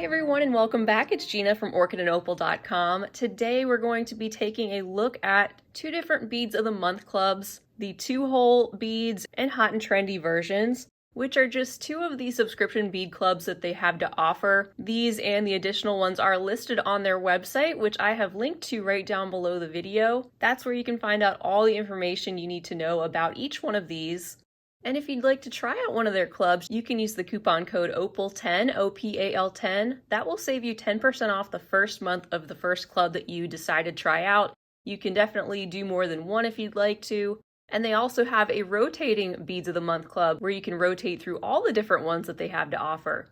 everyone, and welcome back. It's Gina from orchidandopal.com. Today we're going to be taking a look at two different Beads of the Month clubs, the TwoHole beads and hot and trendy versions, which are just two of the subscription bead clubs that they have to offer. These and the additional ones are listed on their website, which I have linked to right down below the video. That's where you can find out all the information you need to know about each one of these. And if you'd like to try out one of their clubs, you can use the coupon code OPAL10, OPAL10. That will save you 10% off the first month of the first club that you decide to try out. You can definitely do more than one if you'd like to. And they also have a rotating Beads of the Month club where you can rotate through all the different ones that they have to offer.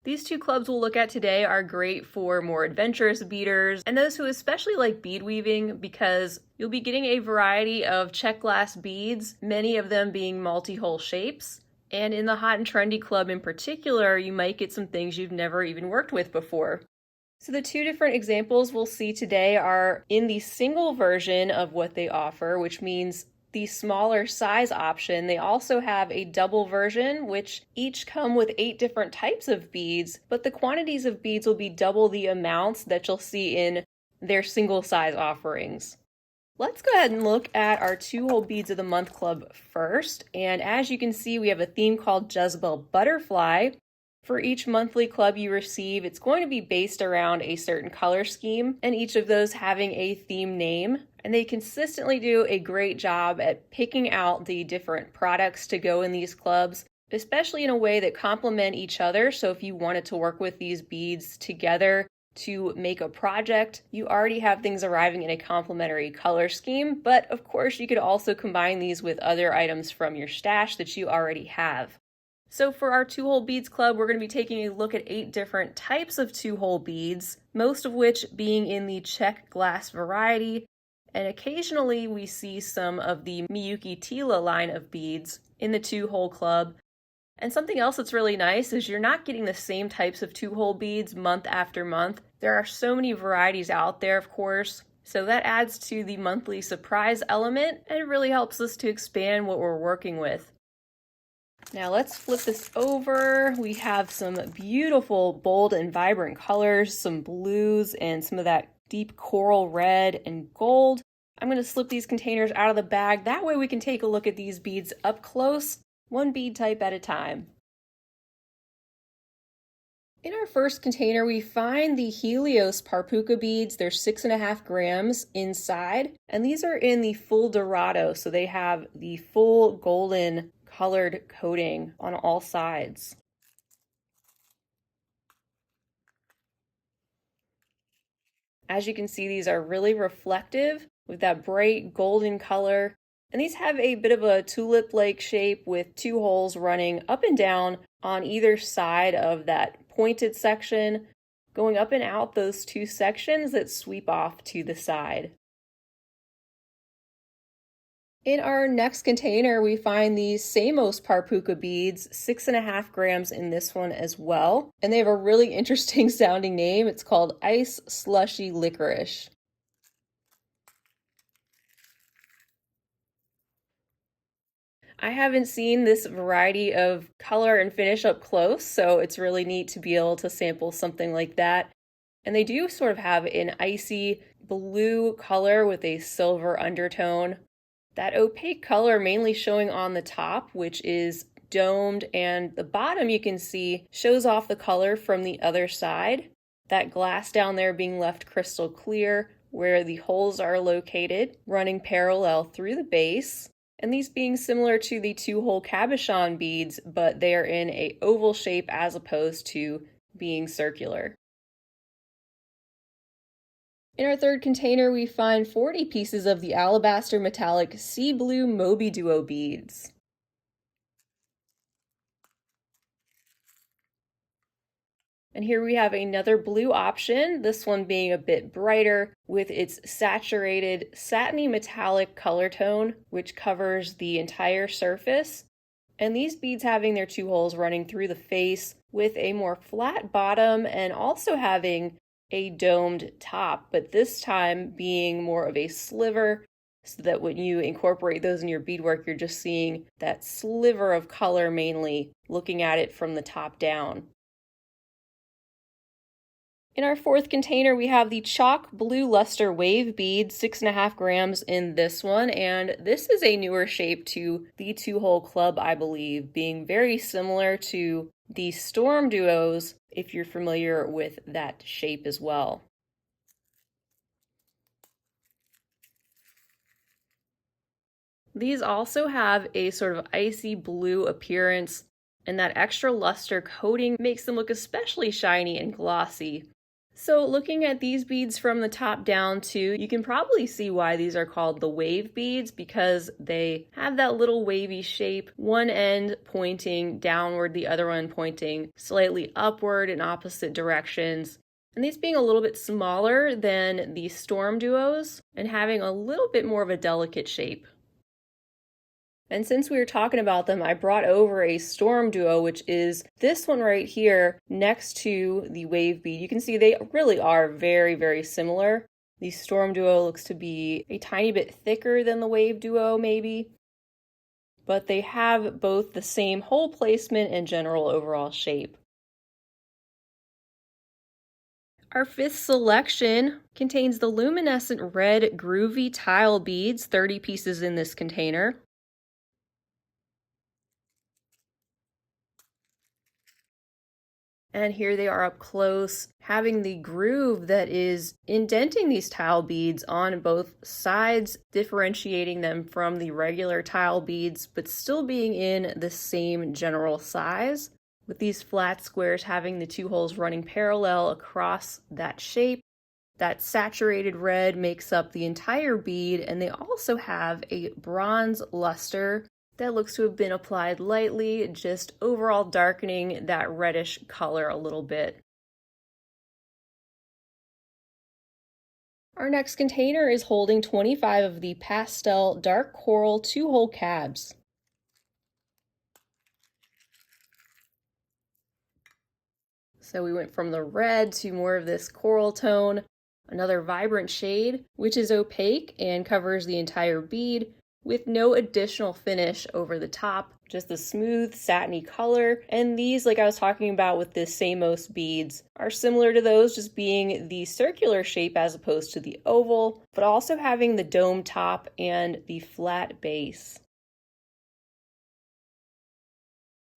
These two clubs we'll look at today are great for more adventurous beaders and those who especially like bead weaving, because you'll be getting a variety of check glass beads, many of them being multi-hole shapes. And in the hot and trendy club in particular, you might get some things you've never even worked with before. So the two different examples we'll see today are in the single version of what they offer, which means the smaller size option. They also have a double version, which each come with 8 different types of beads, but the quantities of beads will be double the amounts that you'll see in their single size offerings. Let's go ahead and look at our TwoHole Beads of the Month club first. And as you can see, we have a theme called Jezebel Butterfly. For each monthly club you receive, it's going to be based around a certain color scheme, and each of those having a theme name. And they consistently do a great job at picking out the different products to go in these clubs, especially in a way that complement each other. So if you wanted to work with these beads together to make a project, you already have things arriving in a complementary color scheme. But of course, you could also combine these with other items from your stash that you already have. So for our TwoHole Beads club, we're going to be taking a look at 8 different types of TwoHole beads, most of which being in the check glass variety. And occasionally we see some of the Miyuki Tila line of beads in the TwoHole club. And something else that's really nice is you're not getting the same types of TwoHole beads month after month. There are so many varieties out there, of course. So that adds to the monthly surprise element, and it really helps us to expand what we're working with. Now let's flip this over. We have some beautiful, bold and vibrant colors, some blues and some of that deep coral red and gold. I'm going to slip these containers out of the bag. That way we can take a look at these beads up close, one bead type at a time. In our first container, we find the Helios Parpuca beads. They're 6.5 grams inside, and these are in the full Dorado, so they have the full golden colored coating on all sides. As you can see, these are really reflective with that bright golden color. And these have a bit of a tulip-like shape with 2 holes running up and down on either side of that pointed section, going up and out those 2 sections that sweep off to the side. In our next container, we find these Samos Parpuca beads, 6.5 grams in this one as well. And they have a really interesting sounding name. It's called Ice Slushy Licorice. I haven't seen this variety of color and finish up close, so it's really neat to be able to sample something like that. And they do sort of have an icy blue color with a silver undertone. That opaque color mainly showing on the top, which is domed, and the bottom you can see shows off the color from the other side. That glass down there being left crystal clear where the holes are located, running parallel through the base. And these being similar to the TwoHole cabochon beads, but they are in an oval shape as opposed to being circular. In our third container, we find 40 pieces of the alabaster metallic sea blue Moby Duo beads. And here we have another blue option, this one being a bit brighter with its saturated satiny metallic color tone, which covers the entire surface. And these beads having their 2 holes running through the face with a more flat bottom and also having a domed top, but this time being more of a sliver, so that when you incorporate those in your beadwork, you're just seeing that sliver of color mainly, looking at it from the top down. In our fourth container, we have the Chalk Blue Luster Wave Bead, 6.5 grams in this one, and this is a newer shape to the TwoHole Club, I believe, being very similar to the Storm Duos, if you're familiar with that shape as well. These also have a sort of icy blue appearance, and that extra luster coating makes them look especially shiny and glossy. So looking at these beads from the top down too, you can probably see why these are called the wave beads, because they have that little wavy shape, one end pointing downward, the other one pointing slightly upward in opposite directions. And these being a little bit smaller than the Storm Duos and having a little bit more of a delicate shape. And since we were talking about them, I brought over a Storm Duo, which is this one right here next to the Wave Bead. You can see they really are very, very similar. The Storm Duo looks to be a tiny bit thicker than the Wave Duo, maybe. But they have both the same hole placement and general overall shape. Our fifth selection contains the luminescent red groovy tile beads, 30 pieces in this container. And here they are up close, having the groove that is indenting these tile beads on both sides, differentiating them from the regular tile beads, but still being in the same general size, with these flat squares having the two holes running parallel across that shape. That saturated red makes up the entire bead, and they also have a bronze luster that looks to have been applied lightly, just overall darkening that reddish color a little bit. Our next container is holding 25 of the pastel dark coral two-hole cabs. So we went from the red to more of this coral tone, another vibrant shade, which is opaque and covers the entire bead, with no additional finish over the top, just a smooth satiny color. And these, like I was talking about with the Samos beads, are similar to those, just being the circular shape as opposed to the oval, but also having the dome top and the flat base.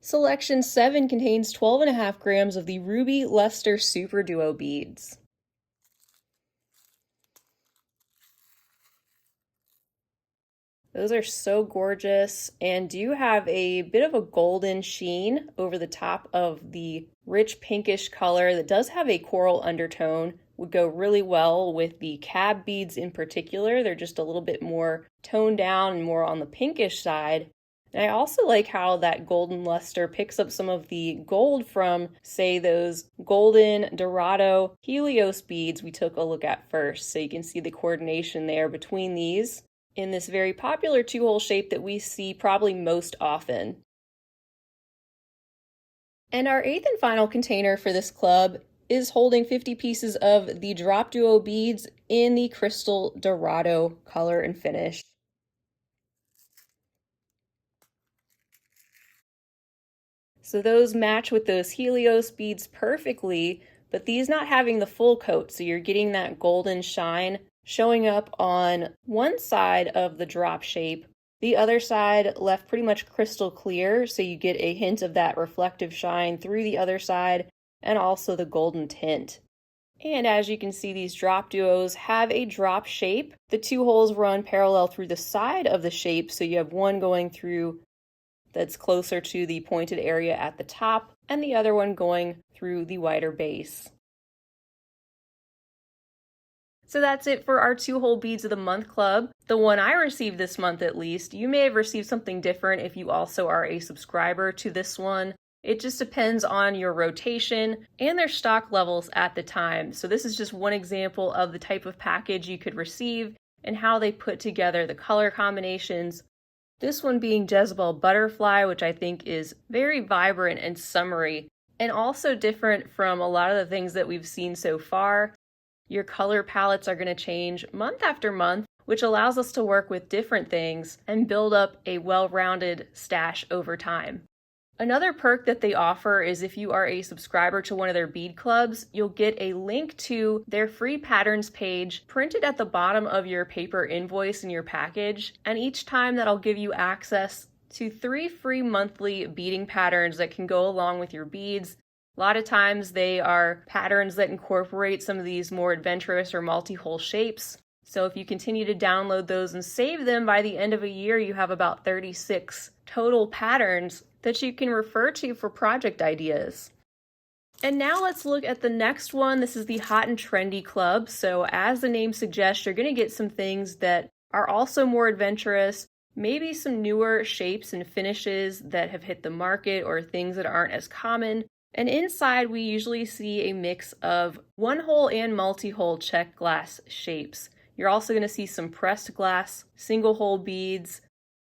Selection 7 contains 12.5 grams of the Ruby Luster Super Duo beads. Those are so gorgeous and do have a bit of a golden sheen over the top of the rich pinkish color that does have a coral undertone. Would go really well with the cab beads in particular. They're just a little bit more toned down and more on the pinkish side. And I also like how that golden luster picks up some of the gold from, say, those golden Dorado Helios beads we took a look at first. So you can see the coordination there between these in this very popular two-hole shape that we see probably most often. And our eighth and final container for this club is holding 50 pieces of the Drop Duo beads in the Crystal Dorado color and finish. So those match with those Helios beads perfectly, but these not having the full coat, so you're getting that golden shine showing up on one side of the drop shape. The other side left pretty much crystal clear, so you get a hint of that reflective shine through the other side and also the golden tint. And as you can see, these drop duos have a drop shape. The two holes run parallel through the side of the shape, so you have one going through that's closer to the pointed area at the top and the other one going through the wider base. So that's it for our two-hole beads of the month club. The one I received this month at least. You may have received something different if you also are a subscriber to this one. It just depends on your rotation and their stock levels at the time. So this is just one example of the type of package you could receive and how they put together the color combinations. This one being Jezebel Butterfly, which I think is very vibrant and summery, and also different from a lot of the things that we've seen so far. Your color palettes are going to change month after month, which allows us to work with different things and build up a well-rounded stash over time. Another perk that they offer is if you are a subscriber to one of their bead clubs, you'll get a link to their free patterns page printed at the bottom of your paper invoice in your package. And each time that'll give you access to 3 free monthly beading patterns that can go along with your beads. A lot of times they are patterns that incorporate some of these more adventurous or multi-hole shapes. So if you continue to download those and save them, by the end of a year, you have about 36 total patterns that you can refer to for project ideas. And now let's look at the next one. This is the Hot and Trendy Club. So as the name suggests, you're going to get some things that are also more adventurous, maybe some newer shapes and finishes that have hit the market or things that aren't as common. And inside, we usually see a mix of one-hole and multi-hole check glass shapes. You're also going to see some pressed glass, single-hole beads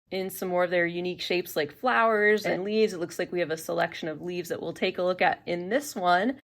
in some more of their unique shapes like flowers and leaves. It looks like we have a selection of leaves that we'll take a look at in this one.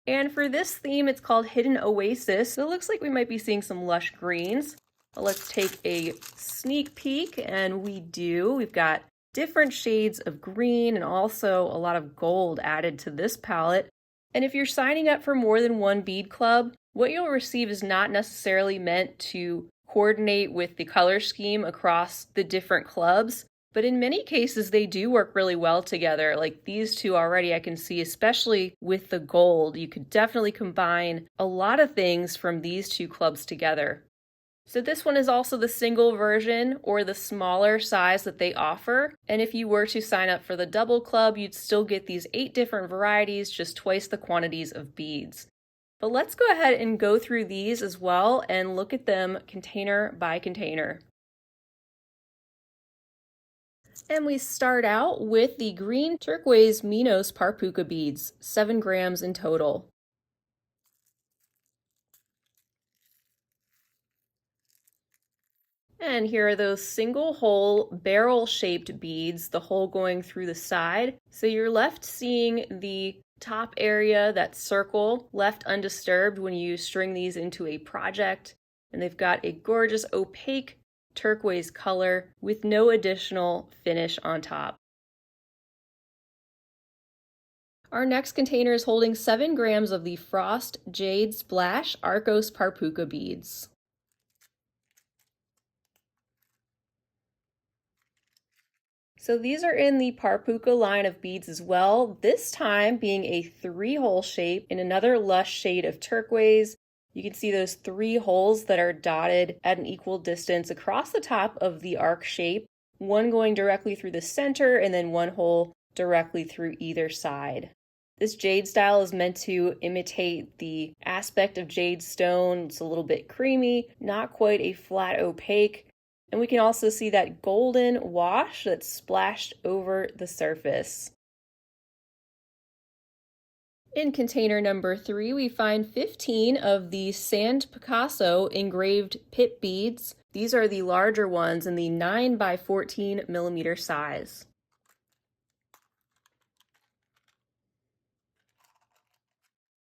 And for this theme, it's called Hidden Oasis. So it looks like we might be seeing some lush greens. But let's take a sneak peek, and we do. We've got different shades of green and also a lot of gold added to this palette. And if you're signing up for more than one bead club, what you'll receive is not necessarily meant to coordinate with the color scheme across the different clubs, but in many cases they do work really well together. Like these two already I can see, especially with the gold, you could definitely combine a lot of things from these two clubs together. So this one is also the single version or the smaller size that they offer. And if you were to sign up for the double club, you'd still get these 8 different varieties, just twice the quantities of beads. But let's go ahead and go through these as well and look at them container by container. And we start out with the green turquoise Minos Parpuca beads, 7 grams in total. And here are those single hole barrel shaped beads, the hole going through the side. So you're left seeing the top area, that circle, left undisturbed when you string these into a project. And they've got a gorgeous opaque turquoise color with no additional finish on top. Our next container is holding 7 grams of the Frost Jade Splash Arcos Parpuca beads. So these are in the Parpuca line of beads as well, this time being a 3-hole shape in another lush shade of turquoise. You can see those 3 holes that are dotted at an equal distance across the top of the arc shape, one going directly through the center and then 1 hole directly through either side. This jade style is meant to imitate the aspect of jade stone. It's a little bit creamy, not quite a flat opaque. And we can also see that golden wash that's splashed over the surface. In container number 3, we find 15 of the Sand Picasso engraved pip beads. These are the larger ones in the 9 by 14 millimeter size.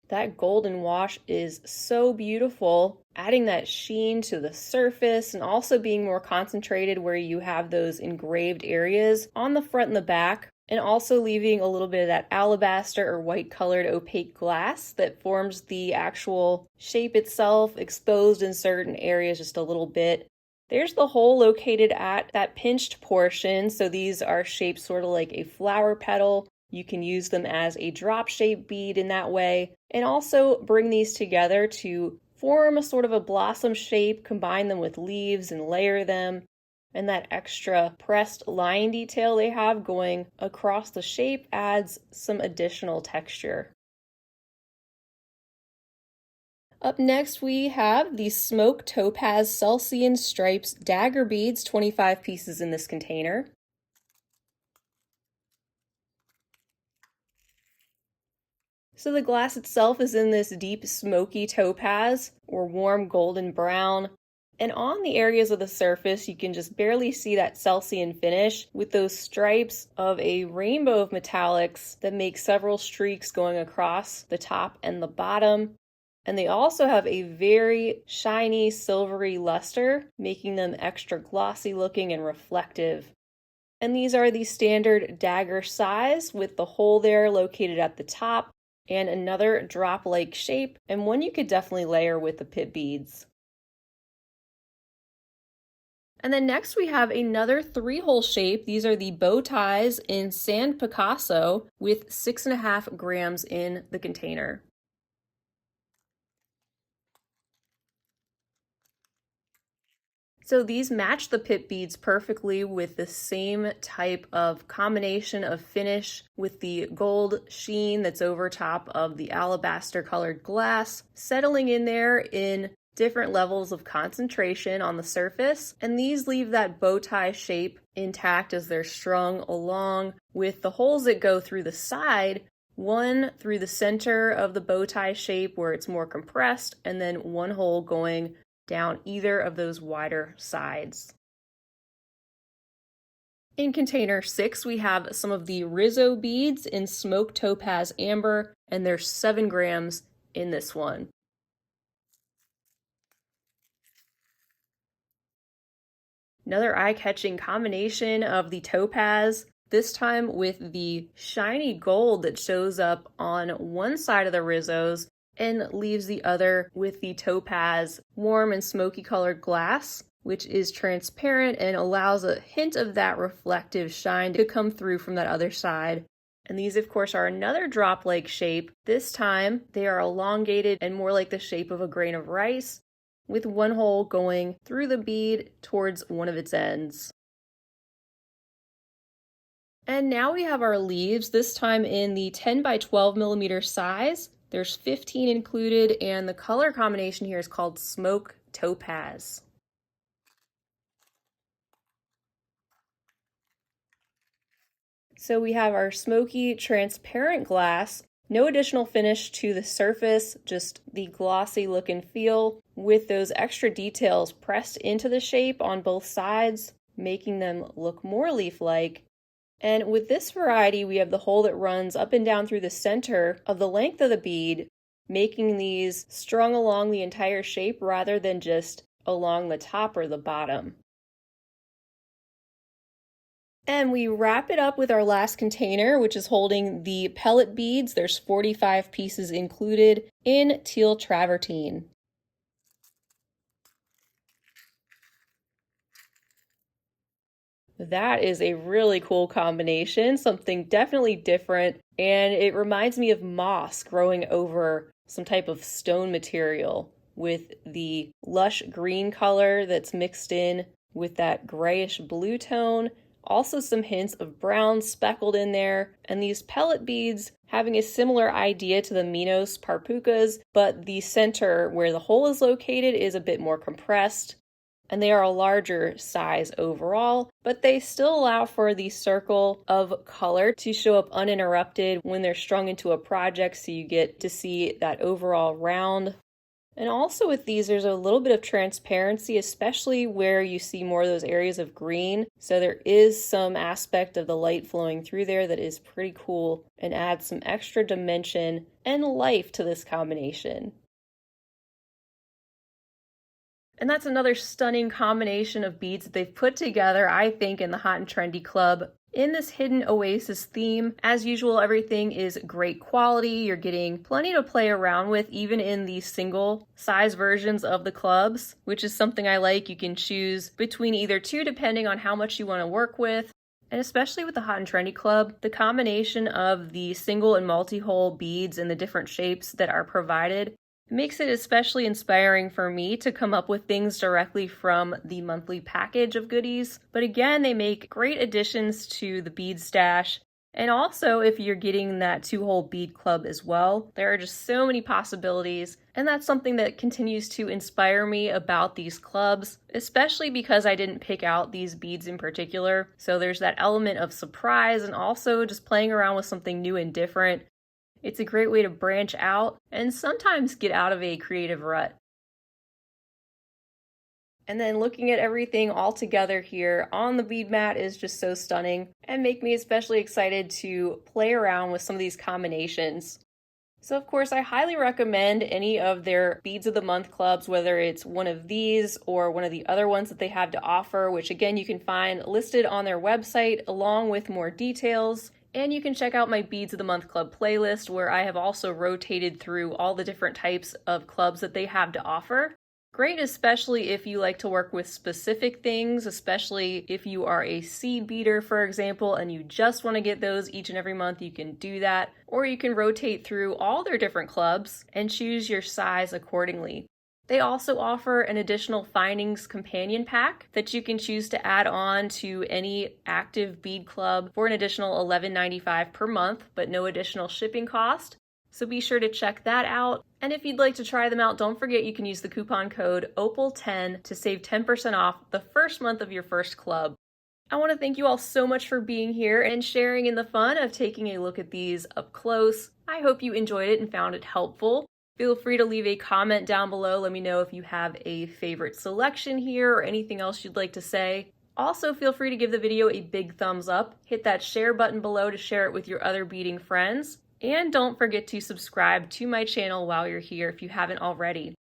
That golden wash is so beautiful, adding that sheen to the surface and also being more concentrated where you have those engraved areas on the front and the back, and also leaving a little bit of that alabaster or white colored opaque glass that forms the actual shape itself, exposed in certain areas just a little bit. There's the hole located at that pinched portion, so these are shaped sort of like a flower petal. You can use them as a drop shape bead in that way, and also bring these together to form a sort of a blossom shape, combine them with leaves and layer them. And that extra pressed line detail they have going across the shape adds some additional texture. Up next, we have the Smoke Topaz Celsian Stripes Dagger Beads, 25 pieces in this container. So the glass itself is in this deep smoky topaz or warm golden brown. And on the areas of the surface, you can just barely see that Celsian finish with those stripes of a rainbow of metallics that make several streaks going across the top and the bottom. And they also have a very shiny silvery luster, making them extra glossy looking and reflective. And these are the standard dagger size with the hole there located at the top and another drop-like shape, and one you could definitely layer with the pit beads. And then next we have another 3-hole shape. These are the bow ties in Sand Picasso with 6.5 grams in the container. So these match the pit beads perfectly with the same type of combination of finish with the gold sheen that's over top of the alabaster colored glass, settling in there in different levels of concentration on the surface. And these leave that bow tie shape intact as they're strung along with the holes that go through the side, one through the center of the bow tie shape where it's more compressed, and then one hole going down either of those wider sides. In container 6, we have some of the Rizzo beads in Smoke Topaz Amber, and there's 7 grams in this one. Another eye-catching combination of the topaz, this time with the shiny gold that shows up on one side of the Rizzos and leaves the other with the topaz warm and smoky colored glass, which is transparent and allows a hint of that reflective shine to come through from that other side. And these, of course, are another drop-like shape. This time, they are elongated and more like the shape of a grain of rice, with one hole going through the bead towards one of its ends. And now we have our leaves, this time in the 10 by 12 millimeter size. There's 15 included, and the color combination here is called Smoke Topaz. So we have our smoky transparent glass, no additional finish to the surface, just the glossy look and feel with those extra details pressed into the shape on both sides, making them look more leaf-like. And with this variety, we have the hole that runs up and down through the center of the length of the bead, making these strung along the entire shape rather than just along the top or the bottom. And we wrap it up with our last container, which is holding the pellet beads. There's 45 pieces included in teal travertine. That is a really cool combination, something definitely different, and it reminds me of moss growing over some type of stone material with the lush green color that's mixed in with that grayish blue tone. Also some hints of brown speckled in there, and these pellet beads having a similar idea to the Minos parpucas, but the center where the hole is located is a bit more compressed, and they are a larger size overall, but they still allow for the circle of color to show up uninterrupted when they're strung into a project, so you get to see that overall round. And also with these, there's a little bit of transparency, especially where you see more of those areas of green. So there is some aspect of the light flowing through there that is pretty cool and adds some extra dimension and life to this combination. And that's another stunning combination of beads that they've put together, I think, in the Hot and Trendy Club. In this hidden oasis theme, as usual, everything is great quality. You're getting plenty to play around with, even in the single size versions of the clubs, which is something I like. You can choose between either two depending on how much you want to work with. And especially with the Hot and Trendy Club, the combination of the single and multi-hole beads and the different shapes that are provided makes it especially inspiring for me to come up with things directly from the monthly package of goodies. But again, they make great additions to the bead stash. And also, if you're getting that 2-hole bead club as well, there are just so many possibilities. And that's something that continues to inspire me about these clubs, especially because I didn't pick out these beads in particular. So there's that element of surprise and also just playing around with something new and different. It's a great way to branch out and sometimes get out of a creative rut. And then looking at everything all together here on the bead mat is just so stunning and make me especially excited to play around with some of these combinations. So of course, I highly recommend any of their Beads of the Month clubs, whether it's one of these or one of the other ones that they have to offer, which again, you can find listed on their website along with more details. And you can check out my Beads of the Month Club playlist, where I have also rotated through all the different types of clubs that they have to offer. Great, especially if you like to work with specific things, especially if you are a seed beater, for example, and you just want to get those each and every month, you can do that. Or you can rotate through all their different clubs and choose your size accordingly. They also offer an additional findings companion pack that you can choose to add on to any active bead club for an additional $11.95 per month, but no additional shipping cost. So be sure to check that out. And if you'd like to try them out, don't forget you can use the coupon code OPAL10 to save 10% off the first month of your first club. I want to thank you all so much for being here and sharing in the fun of taking a look at these up close. I hope you enjoyed it and found it helpful. Feel free to leave a comment down below. Let me know if you have a favorite selection here or anything else you'd like to say. Also, feel free to give the video a big thumbs up. Hit that share button below to share it with your other beading friends. And don't forget to subscribe to my channel while you're here if you haven't already.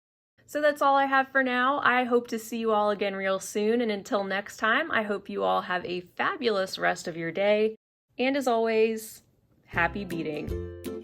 So that's all I have for now. I hope to see you all again real soon. And until next time, I hope you all have a fabulous rest of your day. And as always, happy beading.